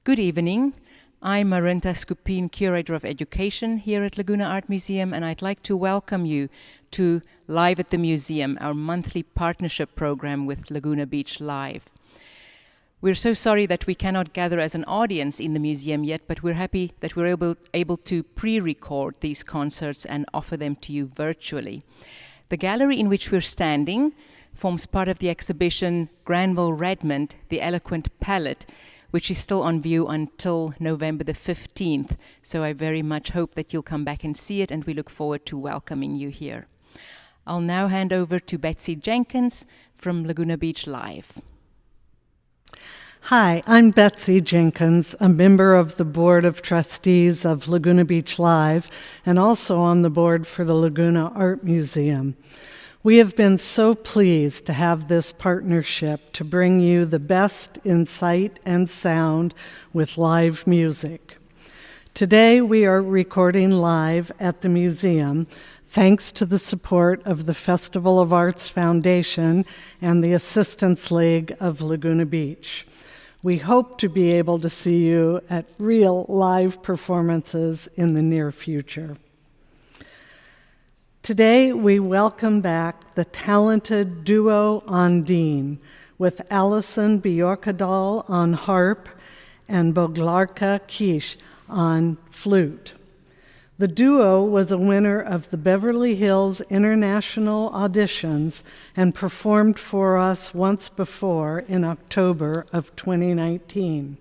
Good evening. I'm Marinta Skupin, Curator of Education here at Laguna Art Museum, and I'd like to welcome you to Live at the Museum, our monthly partnership program with Laguna Beach Live. We're so sorry that we cannot gather as an audience in the museum yet, but we're happy that we're able to pre-record these concerts and offer them to you virtually. The gallery in which we're standing forms part of the exhibition Granville Redmond, The Eloquent Palette, which is still on view until November the 15th. So I very much hope that you'll come back and see it, and we look forward to welcoming you here. I'll now hand over to Betsy Jenkins from Laguna Beach Live. Hi, I'm Betsy Jenkins, a member of the Board of Trustees of Laguna Beach Live and also on the board for the Laguna Art Museum. We have been so pleased to have this partnership to bring you the best in sight and sound with live music. Today we are recording live at the museum thanks to the support of the Festival of Arts Foundation and the Assistance League of Laguna Beach. We hope to be able to see you at real live performances in the near future. Today, we welcome back the talented Duo Ondine with Alison Bjorkadal on harp and Boglarka Kish on flute. The duo was a winner of the Beverly Hills International Auditions and performed for us once before in October of 2019.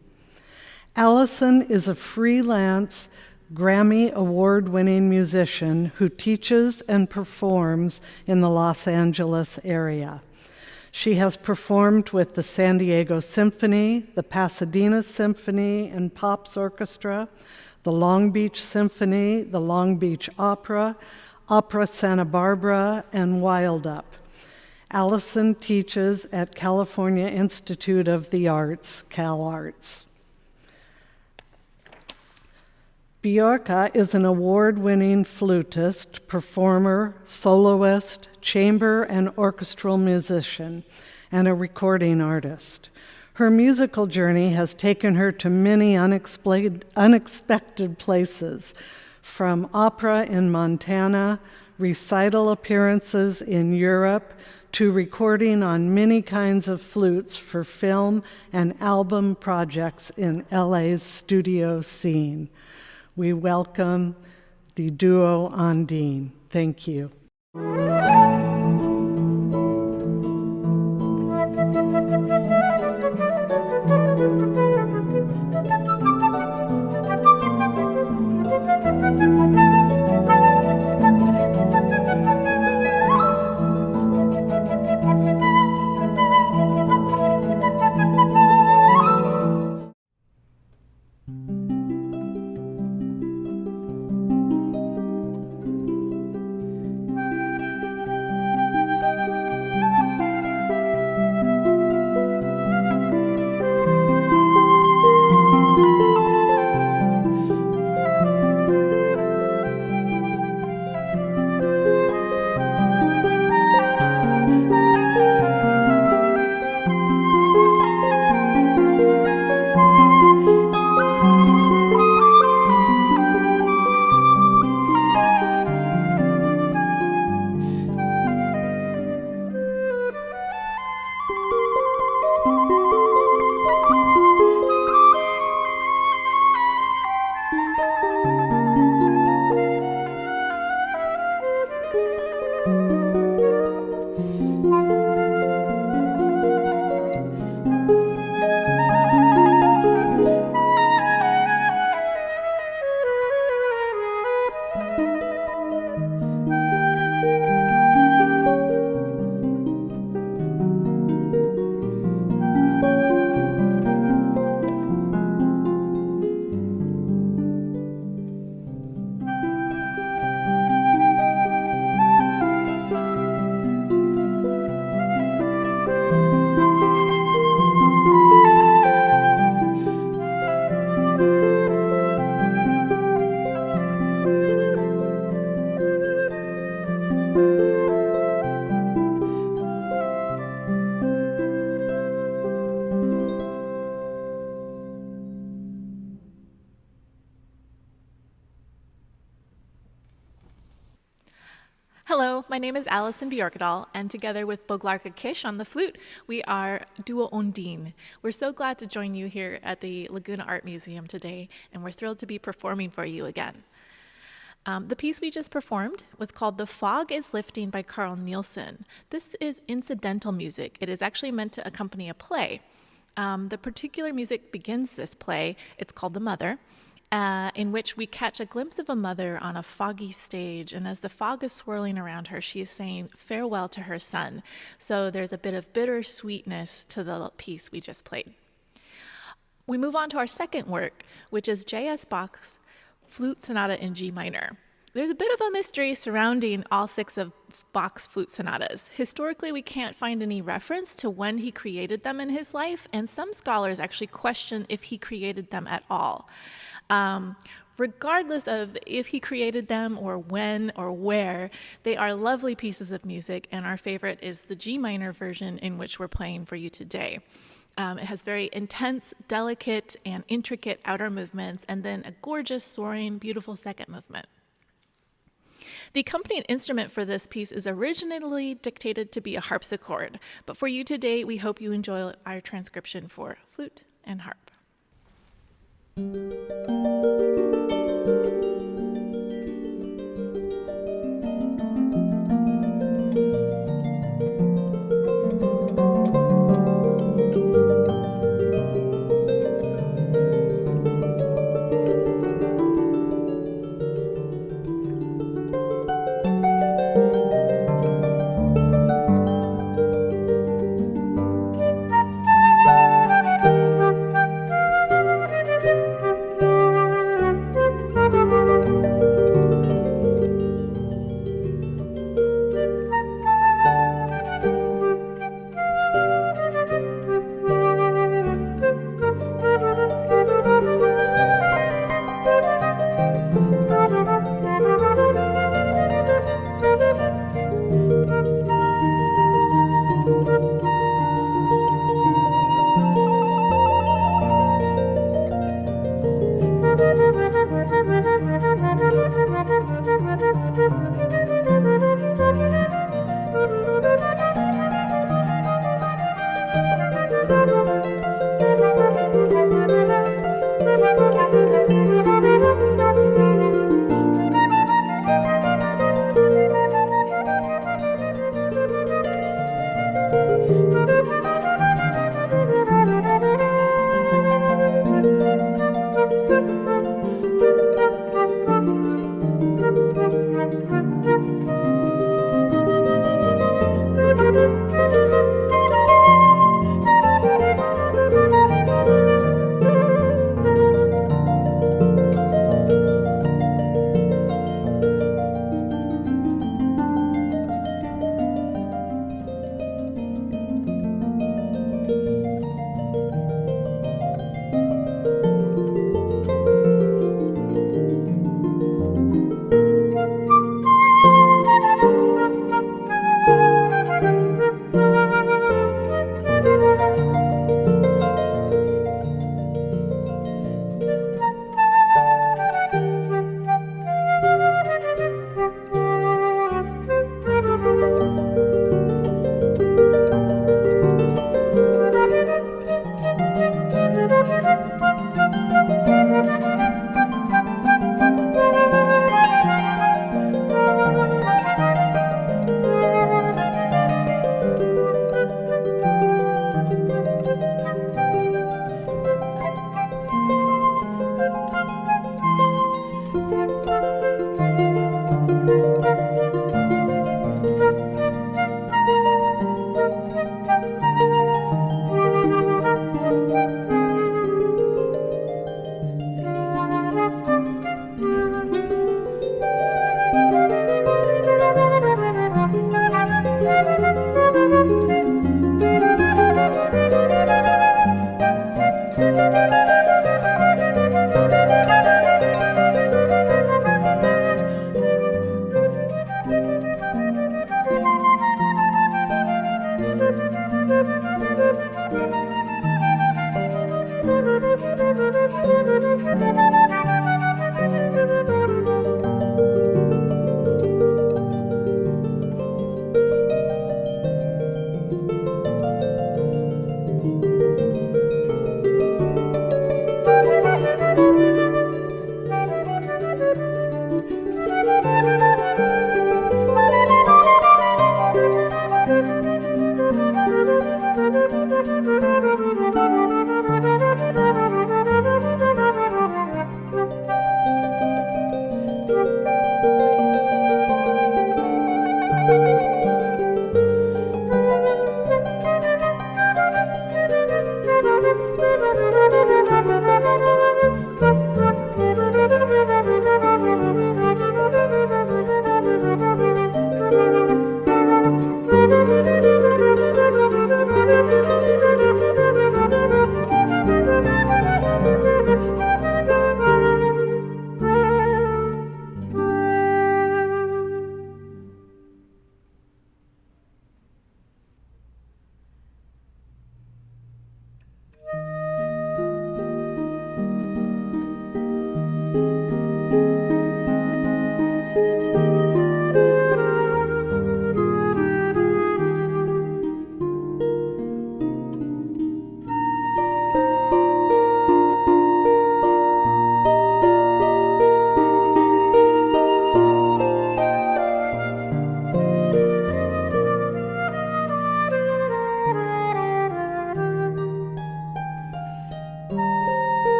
Alison is a freelance Grammy Award-winning musician who teaches and performs in the Los Angeles area. She has performed with the San Diego Symphony, the Pasadena Symphony and Pops Orchestra, the Long Beach Symphony, the Long Beach Opera, Opera Santa Barbara, and Wild Up. Alison teaches at California Institute of the Arts, CalArts. Bjorka is an award-winning flutist, performer, soloist, chamber and orchestral musician, and a recording artist. Her musical journey has taken her to many unexpected places, from opera in Montana, recital appearances in Europe, to recording on many kinds of flutes for film and album projects in LA's studio scene. We welcome the Duo Ondine. Thank you. my name is Allison Bjorkadal, and together with Boglarka Kish on the flute, we are Duo Ondine. We're so glad to join you here at the Laguna Art Museum today, and we're thrilled to be performing for you again. The piece we just performed was called The Fog is Lifting by Carl Nielsen. This is incidental music. It is actually meant to accompany a play. The particular music begins this play. It's called The Mother, in which we catch a glimpse of a mother on a foggy stage, and as the fog is swirling around her, she is saying farewell to her son. So there's a bit of bittersweetness to the piece we just played. We move on to our second work, which is J.S. Bach's Flute Sonata in G minor. There's a bit of a mystery surrounding all 6 of Bach's flute sonatas. Historically, we can't find any reference to when he created them in his life, and some scholars actually question if he created them at all. Regardless of if he created them or when or where, they are lovely pieces of music, and our favorite is the G minor version in which we're playing for you today. It has very intense, delicate, and intricate outer movements, and then a gorgeous, soaring, beautiful second movement. The accompanying instrument for this piece is originally dictated to be a harpsichord, but for you today, we hope you enjoy our transcription for flute and harp.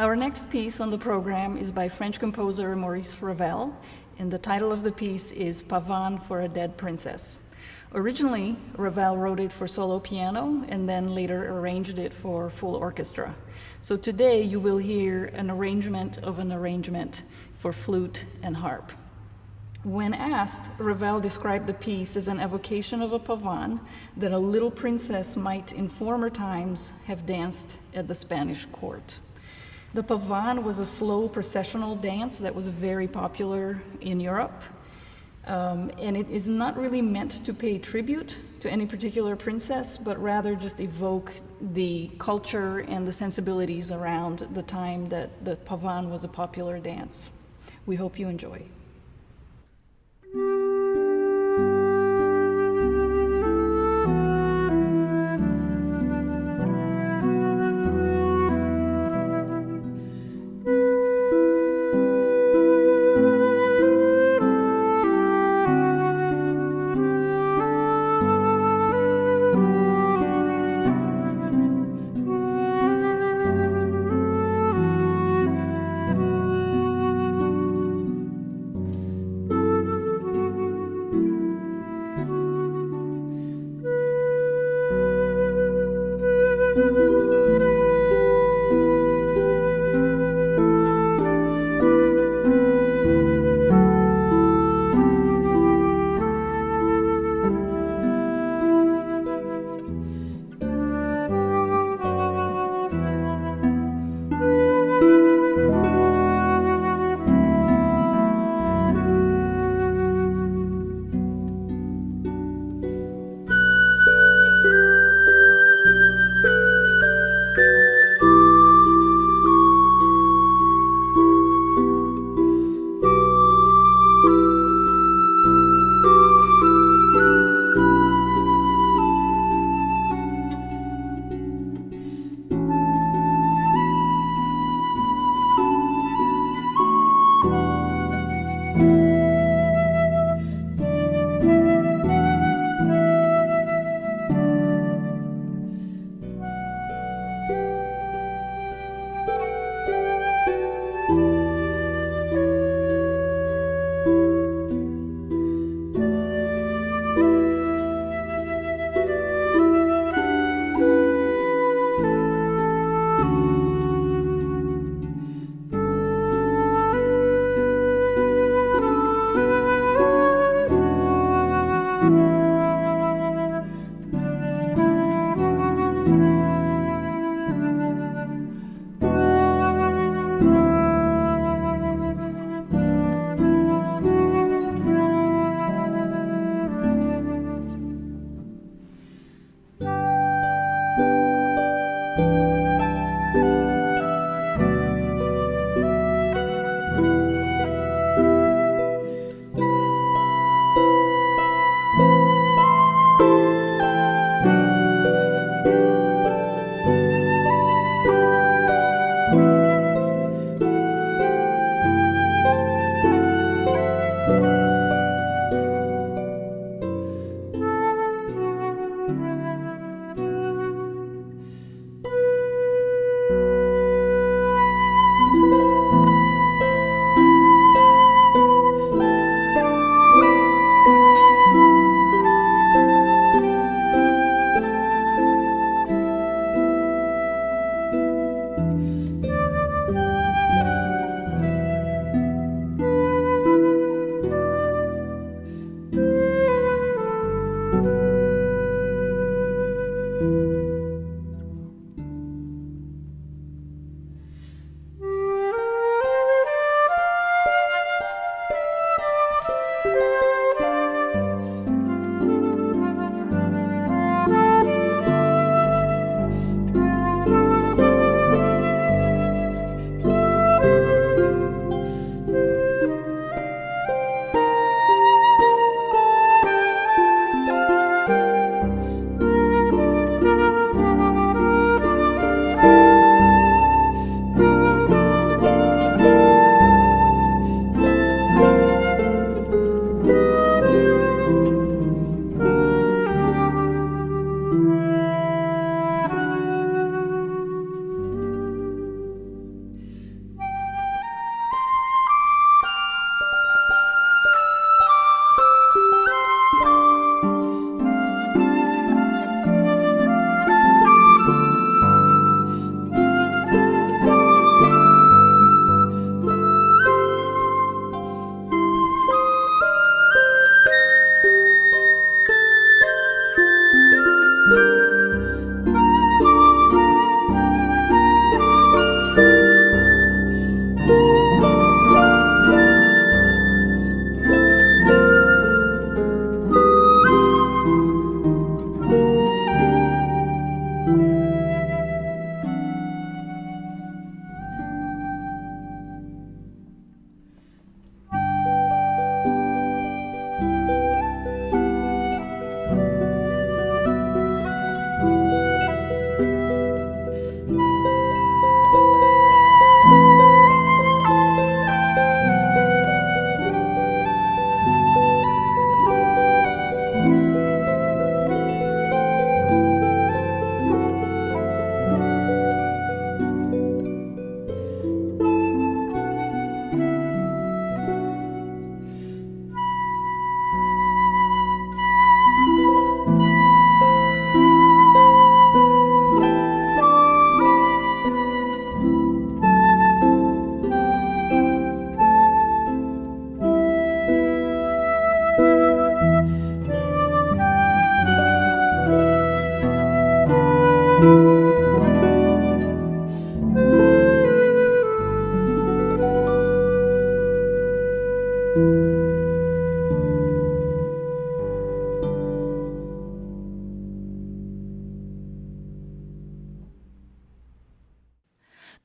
Our next piece on the program is by French composer Maurice Ravel, and the title of the piece is Pavane for a Dead Princess. Originally, Ravel wrote it for solo piano and then later arranged it for full orchestra. So today you will hear an arrangement of an arrangement for flute and harp. When asked, Ravel described the piece as an evocation of a pavane that a little princess might in former times have danced at the Spanish court. The pavane was a slow processional dance that was very popular in Europe. And it is not really meant to pay tribute to any particular princess, but rather just evoke the culture and the sensibilities around the time that the pavane was a popular dance. We hope you enjoy.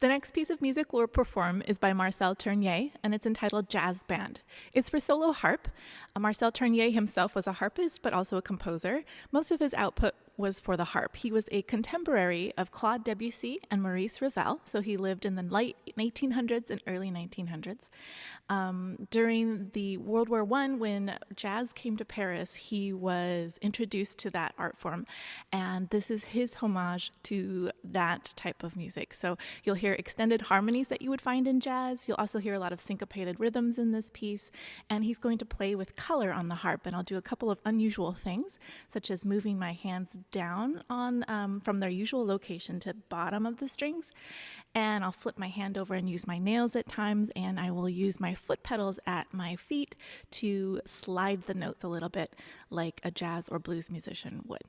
The next piece of music we'll perform is by Marcel Tournier, and it's entitled Jazz Band. It's for solo harp. Marcel Tournier himself was a harpist, but also a composer. Most of his output was for the harp. He was a contemporary of Claude Debussy and Maurice Ravel, so he lived in the late 1800s and early 1900s. During the World War I, when jazz came to Paris, he was introduced to that art form, and this is his homage to that type of music. So you'll hear extended harmonies that you would find in jazz. You'll also hear a lot of syncopated rhythms in this piece, and he's going to play with color on the harp, and I'll do a couple of unusual things, such as moving my hands down on from their usual location to the bottom of the strings, and I'll flip my hand over and use my nails at times, and I will use my foot pedals at my feet to slide the notes a little bit like a jazz or blues musician would.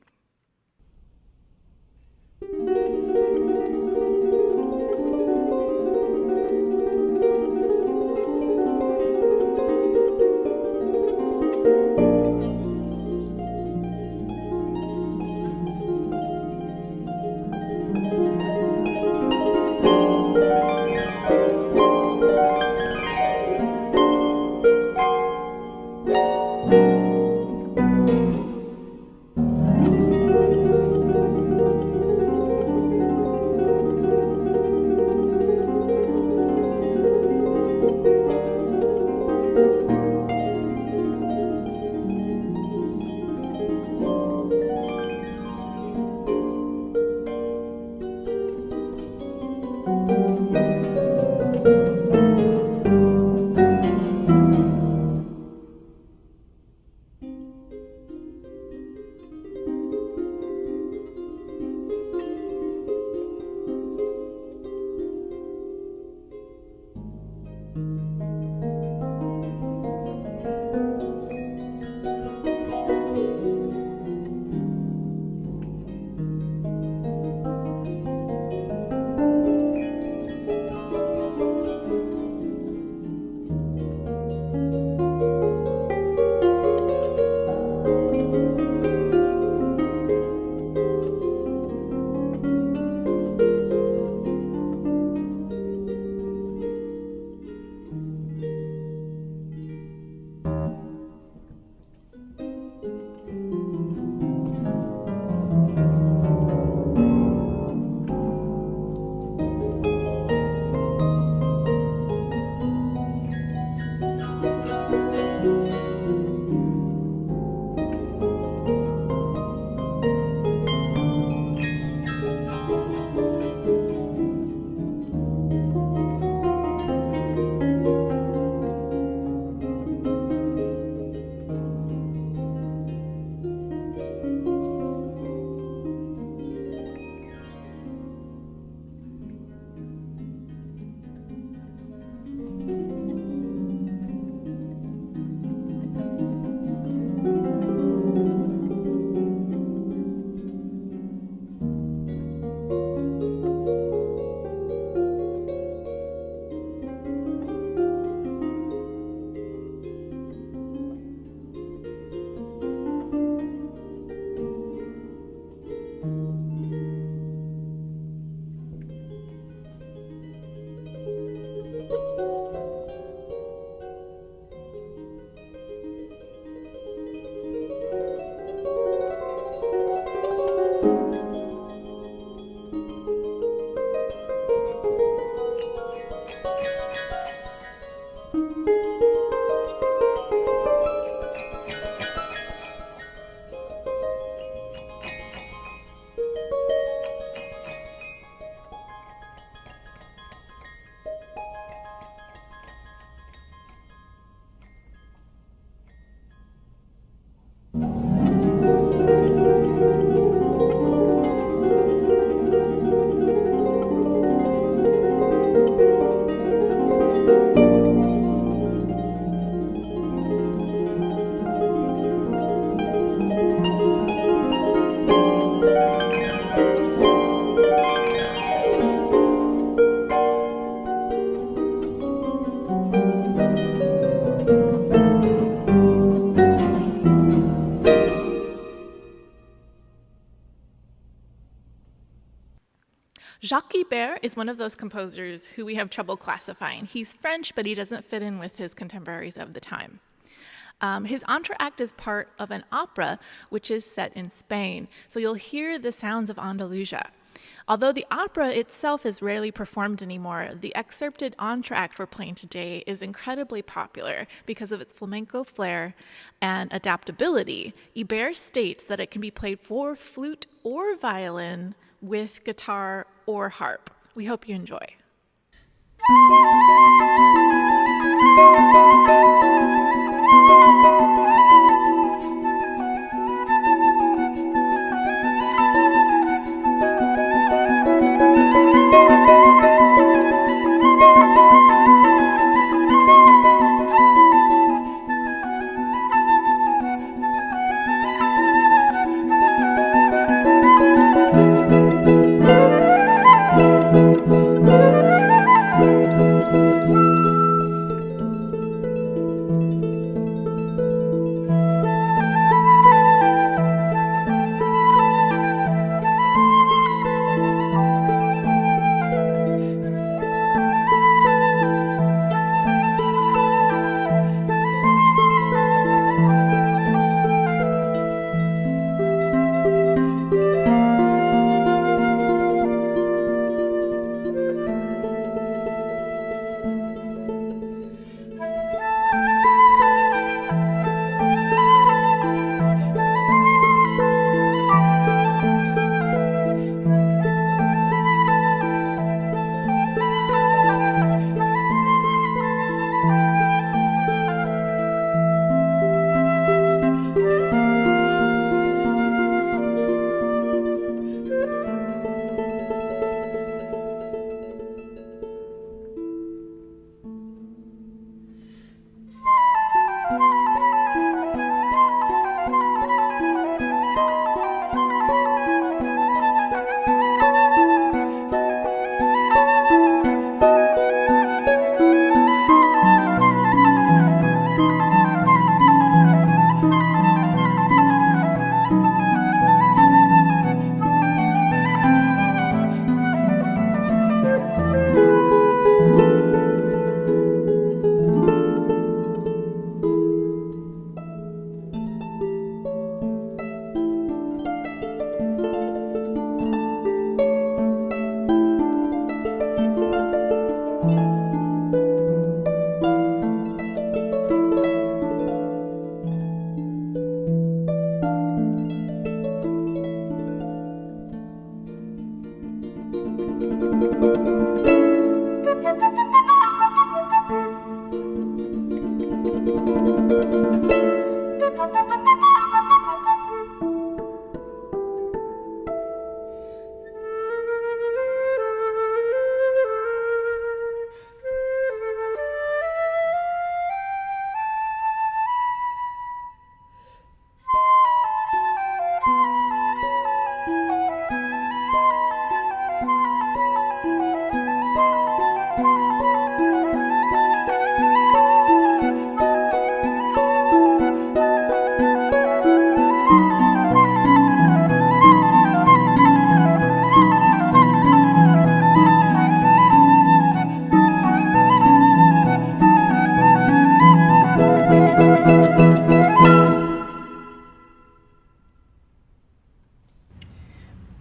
Jacques Ibert is one of those composers who we have trouble classifying. He's French, but he doesn't fit in with his contemporaries of the time. His entr'acte is part of an opera which is set in Spain, so you'll hear the sounds of Andalusia. Although the opera itself is rarely performed anymore, the excerpted entr'acte we're playing today is incredibly popular because of its flamenco flair and adaptability. Ibert states that it can be played for flute or violin with guitar or harp. We hope you enjoy.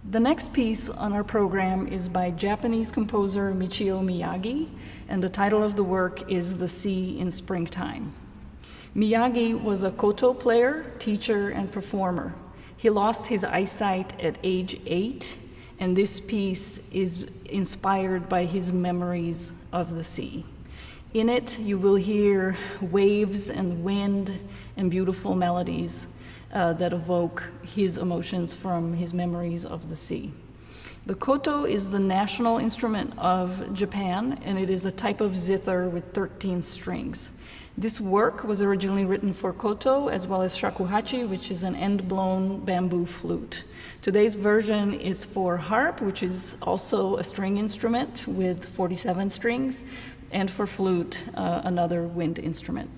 The next piece on our program is by Japanese composer Michio Miyagi, and the title of the work is The Sea in Springtime. Miyagi was a koto player, teacher, and performer. He lost his eyesight at age 8, and this piece is inspired by his memories of the sea. In it, you will hear waves and wind and beautiful melodies that evoke his emotions from his memories of the sea. The koto is the national instrument of Japan, and it is a type of zither with 13 strings. This work was originally written for koto as well as shakuhachi, which is an end-blown bamboo flute. Today's version is for harp, which is also a string instrument with 47 strings, and for flute, another wind instrument.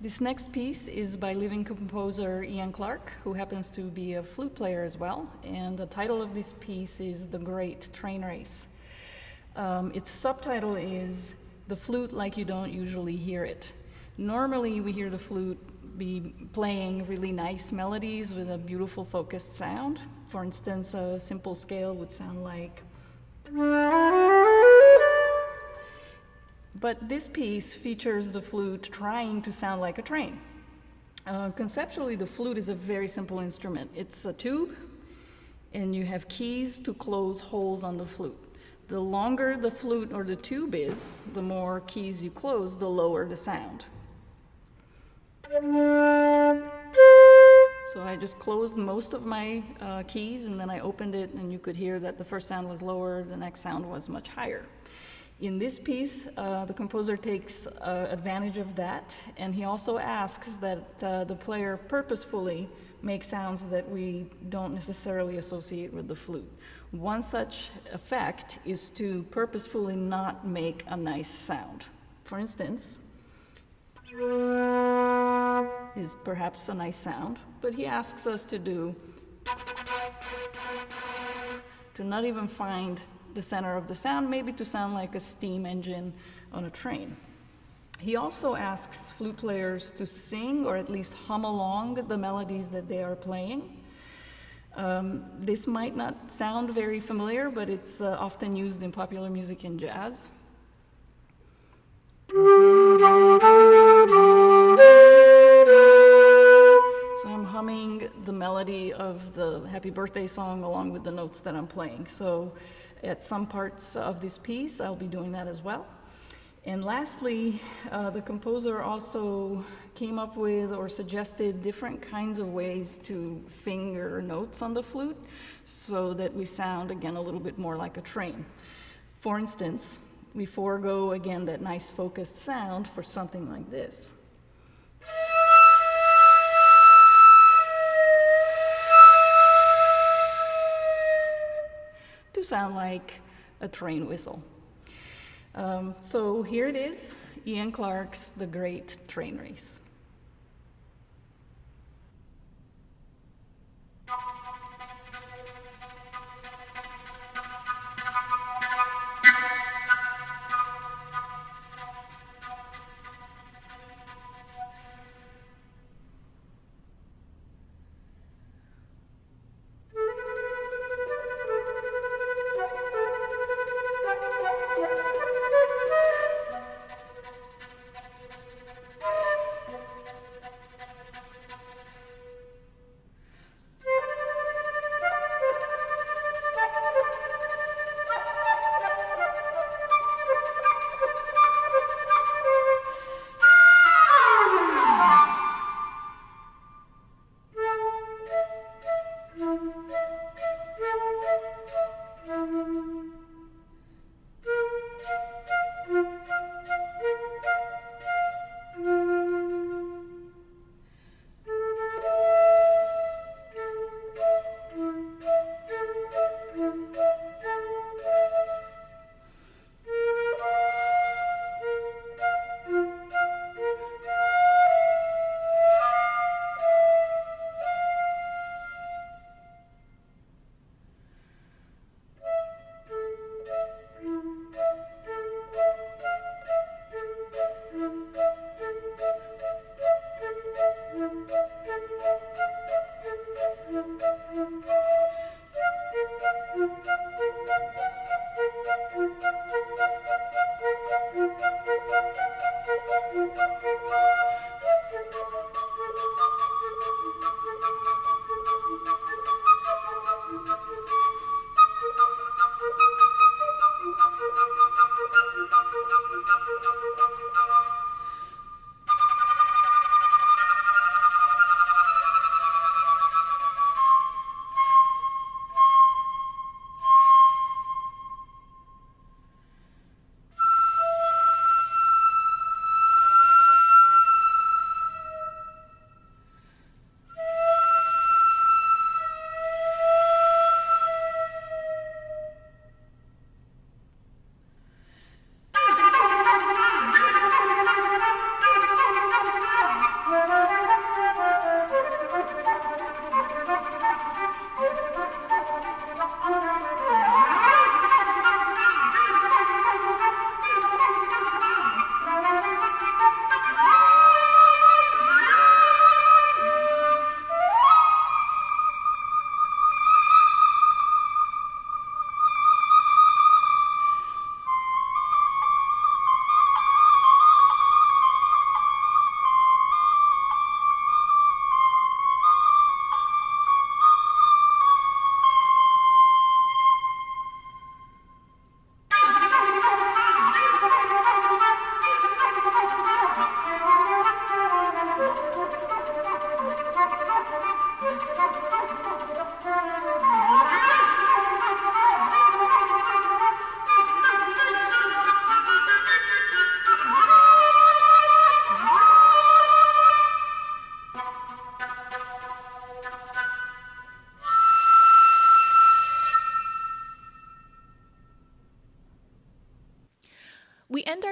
This next piece is by living composer Ian Clark, who happens to be a flute player as well, and the title of this piece is The Great Train Race. Its subtitle is The Flute Like You Don't Usually Hear It. Normally we hear the flute be playing really nice melodies with a beautiful focused sound. For instance, a simple scale would sound like. But this piece features the flute trying to sound like a train. Conceptually, the flute is a very simple instrument. It's a tube, and you have keys to close holes on the flute. The longer the flute or the tube is, the more keys you close, the lower the sound. So I just closed most of my keys, and then I opened it, and you could hear that the first sound was lower, the next sound was much higher. In this piece, the composer takes advantage of that, and he also asks that the player purposefully make sounds that we don't necessarily associate with the flute. One such effect is to purposefully not make a nice sound. For instance, is perhaps a nice sound, but he asks us to not even find the center of the sound, maybe to sound like a steam engine on a train. He also asks flute players to sing or at least hum along the melodies that they are playing. This might not sound very familiar, but it's often used in popular music and jazz. So I'm humming the melody of the Happy Birthday song along with the notes that I'm playing. So at some parts of this piece, I'll be doing that as well. And lastly, the composer also came up with or suggested different kinds of ways to finger notes on the flute so that we sound, again, a little bit more like a train. For instance, we forego, again, that nice focused sound for something like this. To sound like a train whistle. So here it is, Ian Clarke's The Great Train Race.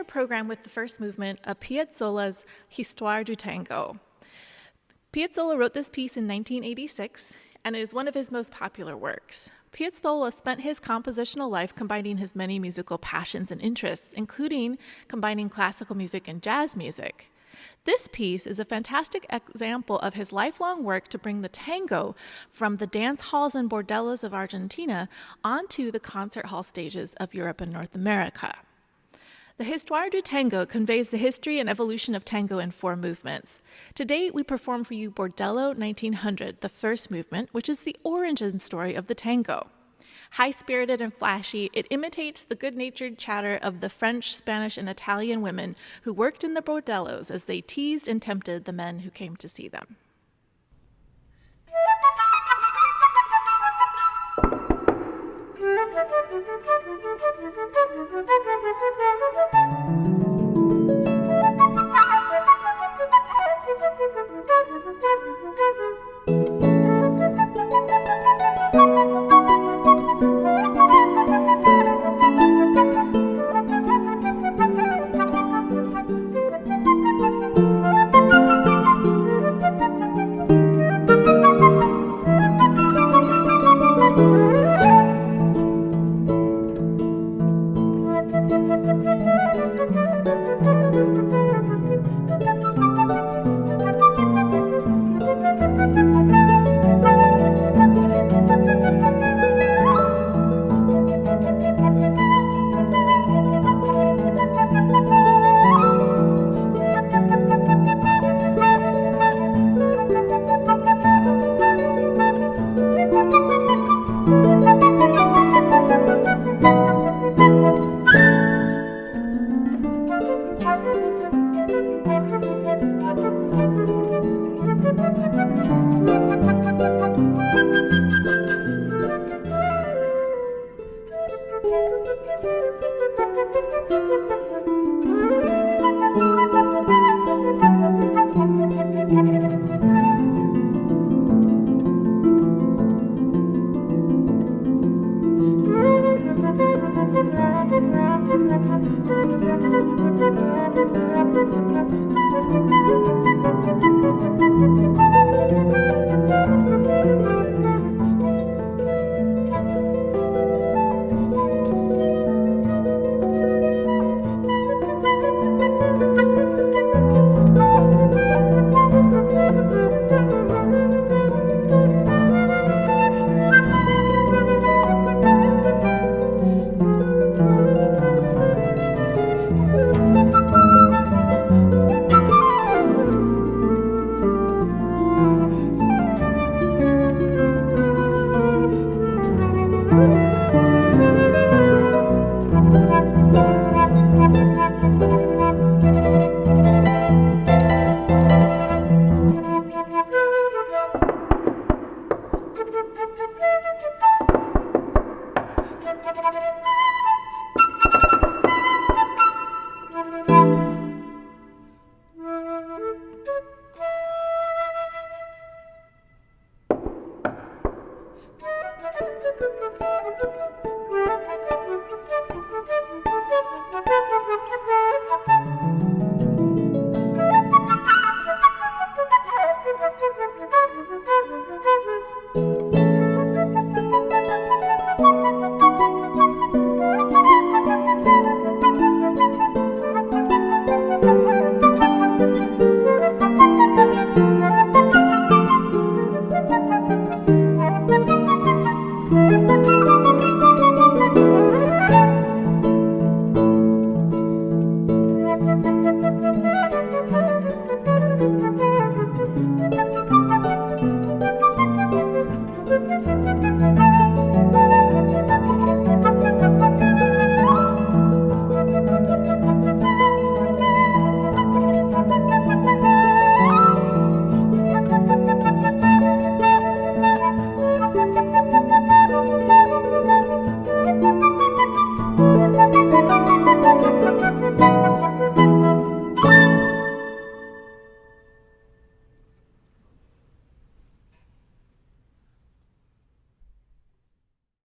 our program with the first movement of Piazzolla's Histoire du Tango. Piazzolla wrote this piece in 1986, and it is one of his most popular works. Piazzolla spent his compositional life combining his many musical passions and interests, including combining classical music and jazz music. This piece is a fantastic example of his lifelong work to bring the tango from the dance halls and bordellos of Argentina onto the concert hall stages of Europe and North America. The Histoire du Tango conveys the history and evolution of tango in 4 movements. Today, we perform for you Bordello 1900, the first movement, which is the origin story of the tango. High-spirited and flashy, it imitates the good-natured chatter of the French, Spanish, and Italian women who worked in the bordellos as they teased and tempted the men who came to see them.